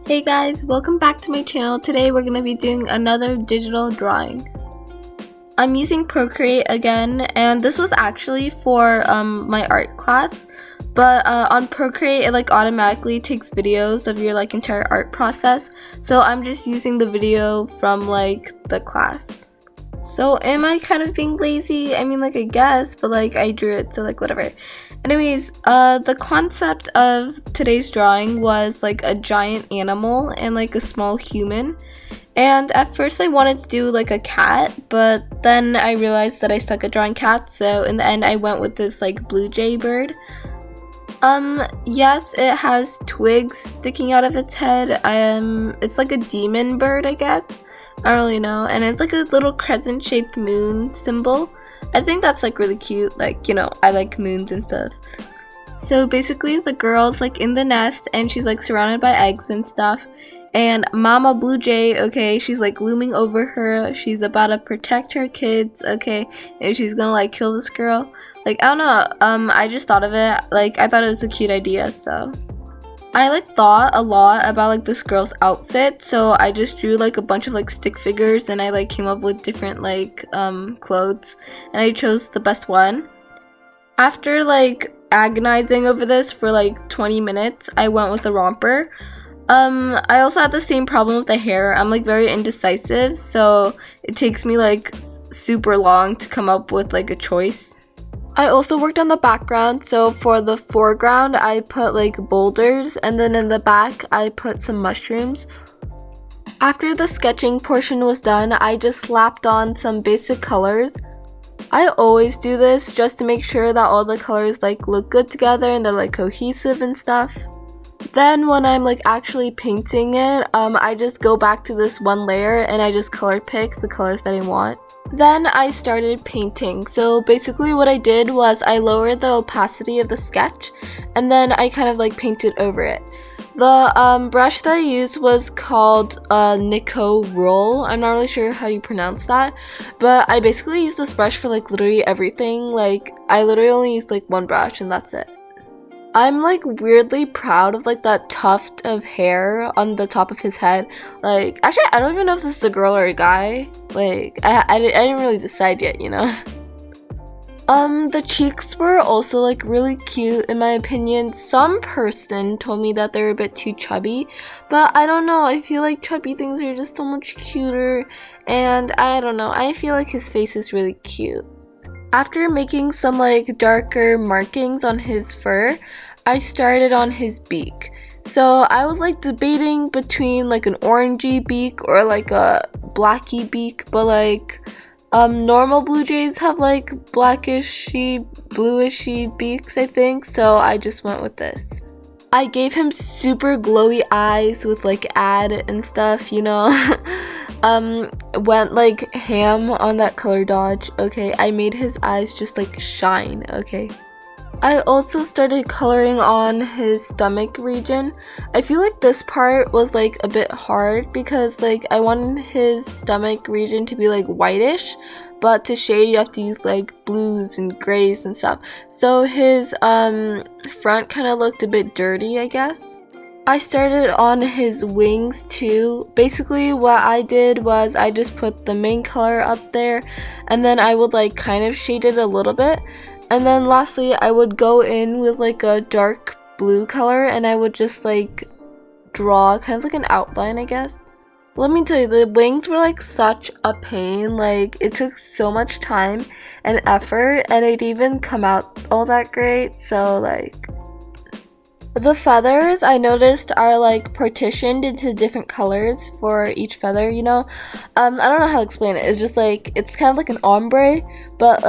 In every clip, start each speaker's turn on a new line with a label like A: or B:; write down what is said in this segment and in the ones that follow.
A: Hey guys, welcome back to my channel. Today we're going to be doing another digital drawing. I'm using Procreate again, and this was actually for my art class, but on Procreate it automatically takes videos of your entire art process, so I'm just using the video from the class. So am I kind of being lazy? I mean, I guess, but I drew it, so whatever. Anyways, the concept of today's drawing was a giant animal and a small human. And at first I wanted to do a cat, but then I realized that I suck at drawing cats, so in the end I went with this blue jay bird. Yes, it has twigs sticking out of its head. It's like a demon bird, I guess. I don't really know. And it's a little crescent-shaped moon symbol. I think that's really cute. I like moons and stuff. So basically the girl's in the nest and she's surrounded by eggs and stuff. And Mama Blue Jay, okay, she's looming over her. She's about to protect her kids, okay, and she's gonna kill this girl. I don't know, I just thought of it. I thought it was a cute idea, so I thought a lot about this girl's outfit, so I just drew a bunch of stick figures, and I came up with different clothes, and I chose the best one. After agonizing over this for 20 minutes, I went with the romper. I also had the same problem with the hair. I'm very indecisive, so it takes me super long to come up with a choice. I also worked on the background, so for the foreground I put boulders, and then in the back I put some mushrooms. After the sketching portion was done, I just slapped on some basic colors. I always do this just to make sure that all the colors look good together and they're cohesive and stuff. Then when I'm actually painting it, I just go back to this one layer and I just color pick the colors that I want. Then I started painting. So basically what I did was I lowered the opacity of the sketch and then I kind of painted over it. The brush that I used was called Nico Roll. I'm not really sure how you pronounce that, but I basically used this brush for literally everything. I literally only used one brush and that's it. I'm weirdly proud of that tuft of hair on the top of his head. Actually I don't even know if this is a girl or a guy. I didn't really decide yet, you know. The cheeks were also really cute in my opinion. Some person told me that they're a bit too chubby, but I don't know. I feel chubby things are just so much cuter, and I don't know. I feel his face is really cute. After making some darker markings on his fur, I started on his beak. So I was debating between an orangey beak or a blacky beak, but normal blue jays have blackishy, bluishy beaks, I think, so I just went with this. I gave him super glowy eyes with ad and stuff, you know. Went ham on that color dodge, okay. I made his eyes just shine, okay. I also started coloring on his stomach region. I feel this part was a bit hard because I wanted his stomach region to be whitish, but to shade you have to use blues and grays and stuff. So his front kind of looked a bit dirty, I guess. I started on his wings too. Basically what I did was I just put the main color up there and then I would kind of shade it a little bit. And then lastly, I would go in with a dark blue color and I would just draw kind of an outline, I guess. Let me tell you, the wings were such a pain. It took so much time and effort and it didn't even come out all that great. So the feathers I noticed are partitioned into different colors for each feather, you know. I don't know how to explain it. It's just it's kind of an ombre, but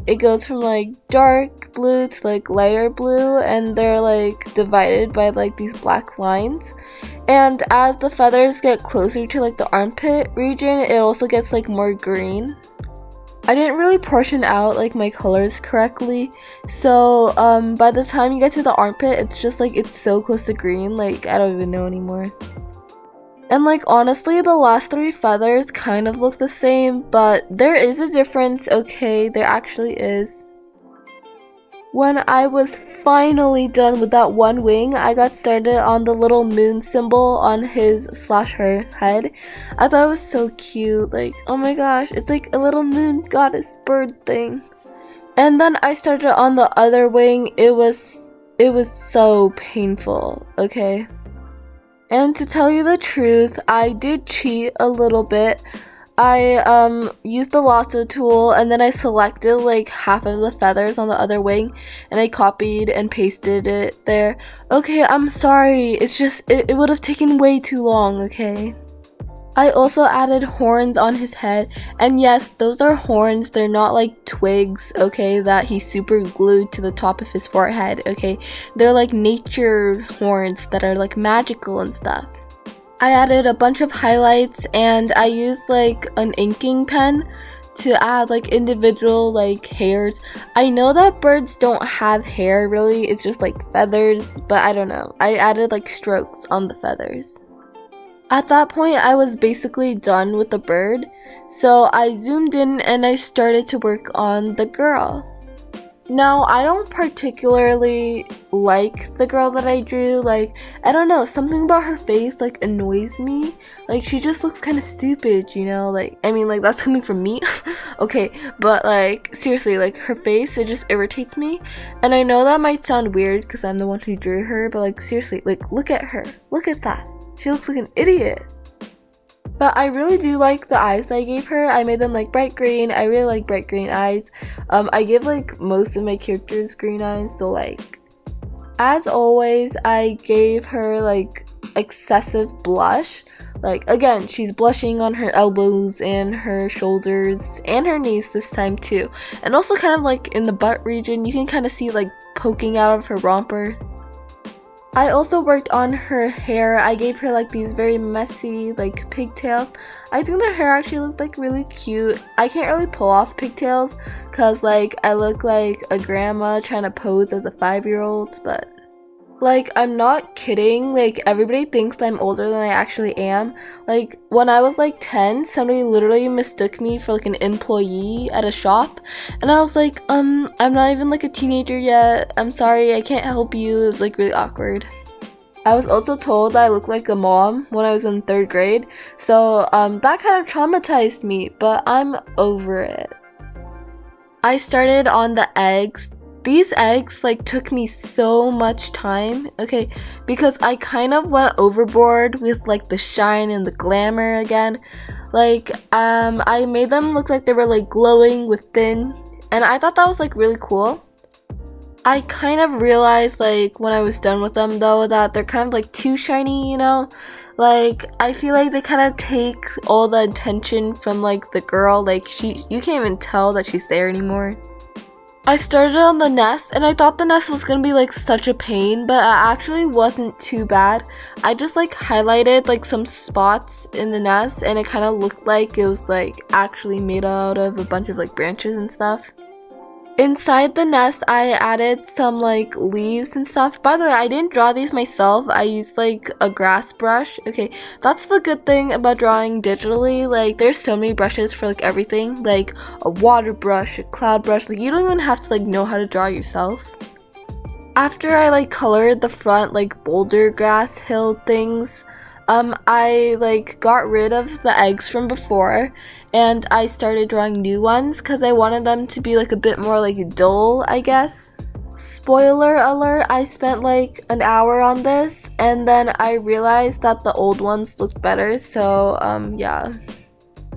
A: it goes from dark blue to lighter blue, and they're divided by these black lines. And as the feathers get closer to the armpit region, it also gets more green. I didn't really portion out my colors correctly, so by the time you get to the armpit, it's just it's so close to green, I don't even know anymore. And honestly, the last three feathers kind of look the same, but there is a difference, okay, there actually is. When I was finally done with that one wing, I got started on the little moon symbol on his/her head. I thought it was so cute, like, oh my gosh, it's like a little moon goddess bird thing. And then I started on the other wing. It was so painful, okay? And to tell you the truth, I did cheat a little bit. I used the lasso tool and then I selected like half of the feathers on the other wing and I copied and pasted it there. Okay, I'm sorry, it's just it would have taken way too long, okay? I also added horns on his head, and yes, those are horns. They're not like twigs, okay, that he super glued to the top of his forehead, okay? They're like nature horns that are like magical and stuff. I added a bunch of highlights and I used like an inking pen to add like individual like hairs. I know that birds don't have hair really, it's just like feathers, but I don't know. I added like strokes on the feathers. At that point, I was basically done with the bird, so I zoomed in and I started to work on the girl. Now, I don't particularly like the girl that I drew. Like, I don't know, something about her face like annoys me. Like, she just looks kind of stupid, you know? Like, I mean, like, that's coming from me. Okay, but like, seriously, like, her face, it just irritates me. And I know that might sound weird because I'm the one who drew her, but like, seriously, like, look at her. Look at that. She looks like an idiot. But I really do like the eyes that I gave her. I made them like bright green. I really like bright green eyes. I give like most of my characters green eyes. So like, as always, I gave her like excessive blush. Like, again, she's blushing on her elbows and her shoulders and her knees this time too. And also kind of like in the butt region, you can kind of see like poking out of her romper. I also worked on her hair. I gave her like these very messy like pigtails. I think the hair actually looked like really cute. I can't really pull off pigtails because like I look like a grandma trying to pose as a 5-year-old, but like, I'm not kidding. Like, everybody thinks that I'm older than I actually am. Like, when I was like 10, somebody literally mistook me for like an employee at a shop, and I was like, I'm not even like a teenager yet. I'm sorry, I can't help you. It was like really awkward. I was also told that I looked like a mom when I was in 3rd grade, so that kind of traumatized me, but I'm over it. I started on the eggs. These eggs like took me so much time, okay, because I kind of went overboard with like the shine and the glamour again. Like, I made them look like they were like glowing with thin, and I thought that was like really cool. I kind of realized like when I was done with them though that they're kind of like too shiny, you know? Like, I feel like they kind of take all the attention from like the girl. Like, you can't even tell that she's there anymore. I started on the nest and I thought the nest was gonna be like such a pain, but it actually wasn't too bad. I just like highlighted like some spots in the nest and it kind of looked like it was like actually made out of a bunch of like branches and stuff. Inside the nest, I added some like leaves and stuff. By the way, I didn't draw these myself. I used like a grass brush. Okay, that's the good thing about drawing digitally. Like, there's so many brushes for like everything. Like a water brush, a cloud brush. Like, you don't even have to like know how to draw yourself. After I like colored the front like boulder grass hill things, I like got rid of the eggs from before and I started drawing new ones because I wanted them to be like a bit more like dull, I guess. Spoiler alert, I spent like an hour on this and then I realized that the old ones looked better, so yeah.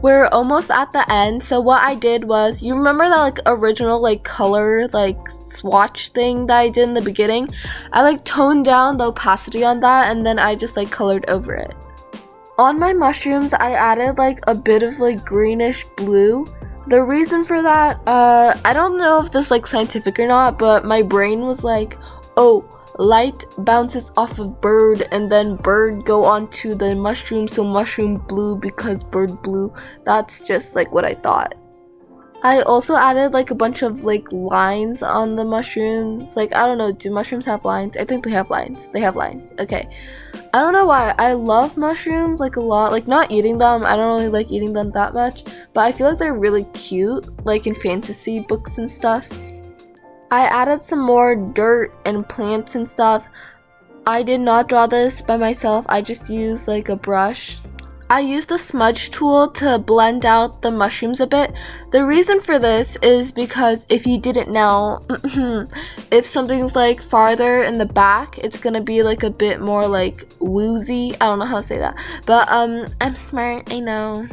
A: We're almost at the end, so what I did was, you remember that like original like color like swatch thing that I did in the beginning? I like toned down the opacity on that and then I just like colored over it. On my mushrooms, I added like a bit of like greenish blue. The reason for that, I don't know if this is like scientific or not, but my brain was like, oh, light bounces off of bird and then bird go onto the mushroom, so mushroom blue because bird blue. That's just like what I thought. I also added like a bunch of like lines on the mushrooms. Like, I don't know, do mushrooms have lines? I think they have lines. They have lines. Okay. I don't know why. I love mushrooms like a lot. Like, not eating them. I don't really like eating them that much, but I feel like they're really cute, like in fantasy books and stuff. I added some more dirt and plants and stuff. I did not draw this by myself. I just used like a brush. I used the smudge tool to blend out the mushrooms a bit. The reason for this is because if you didn't know, if something's like farther in the back, it's gonna be like a bit more like woozy. I don't know how to say that, but I'm smart, I know.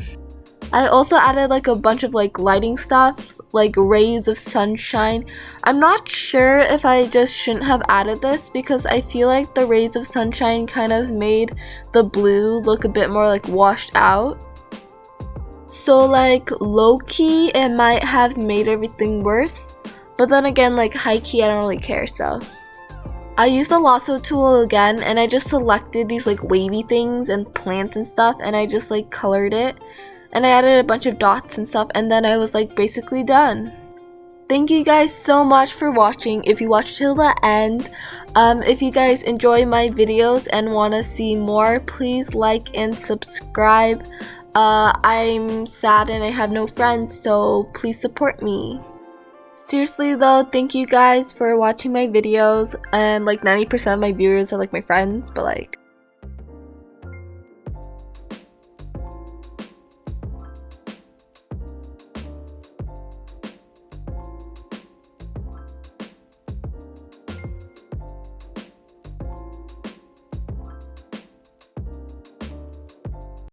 A: I also added like a bunch of like lighting stuff, like rays of sunshine. I'm not sure if I just shouldn't have added this because I feel like the rays of sunshine kind of made the blue look a bit more like washed out. So like low-key it might have made everything worse, but then again like high-key I don't really care. So I used the lasso tool again and I just selected these like wavy things and plants and stuff and I just like colored it. And I added a bunch of dots and stuff, and then I was like basically done. Thank you guys so much for watching. If you watched till the end, if you guys enjoy my videos and want to see more, please like and subscribe. I'm sad and I have no friends, so please support me. Seriously though, thank you guys for watching my videos, and like 90% of my viewers are like my friends, but like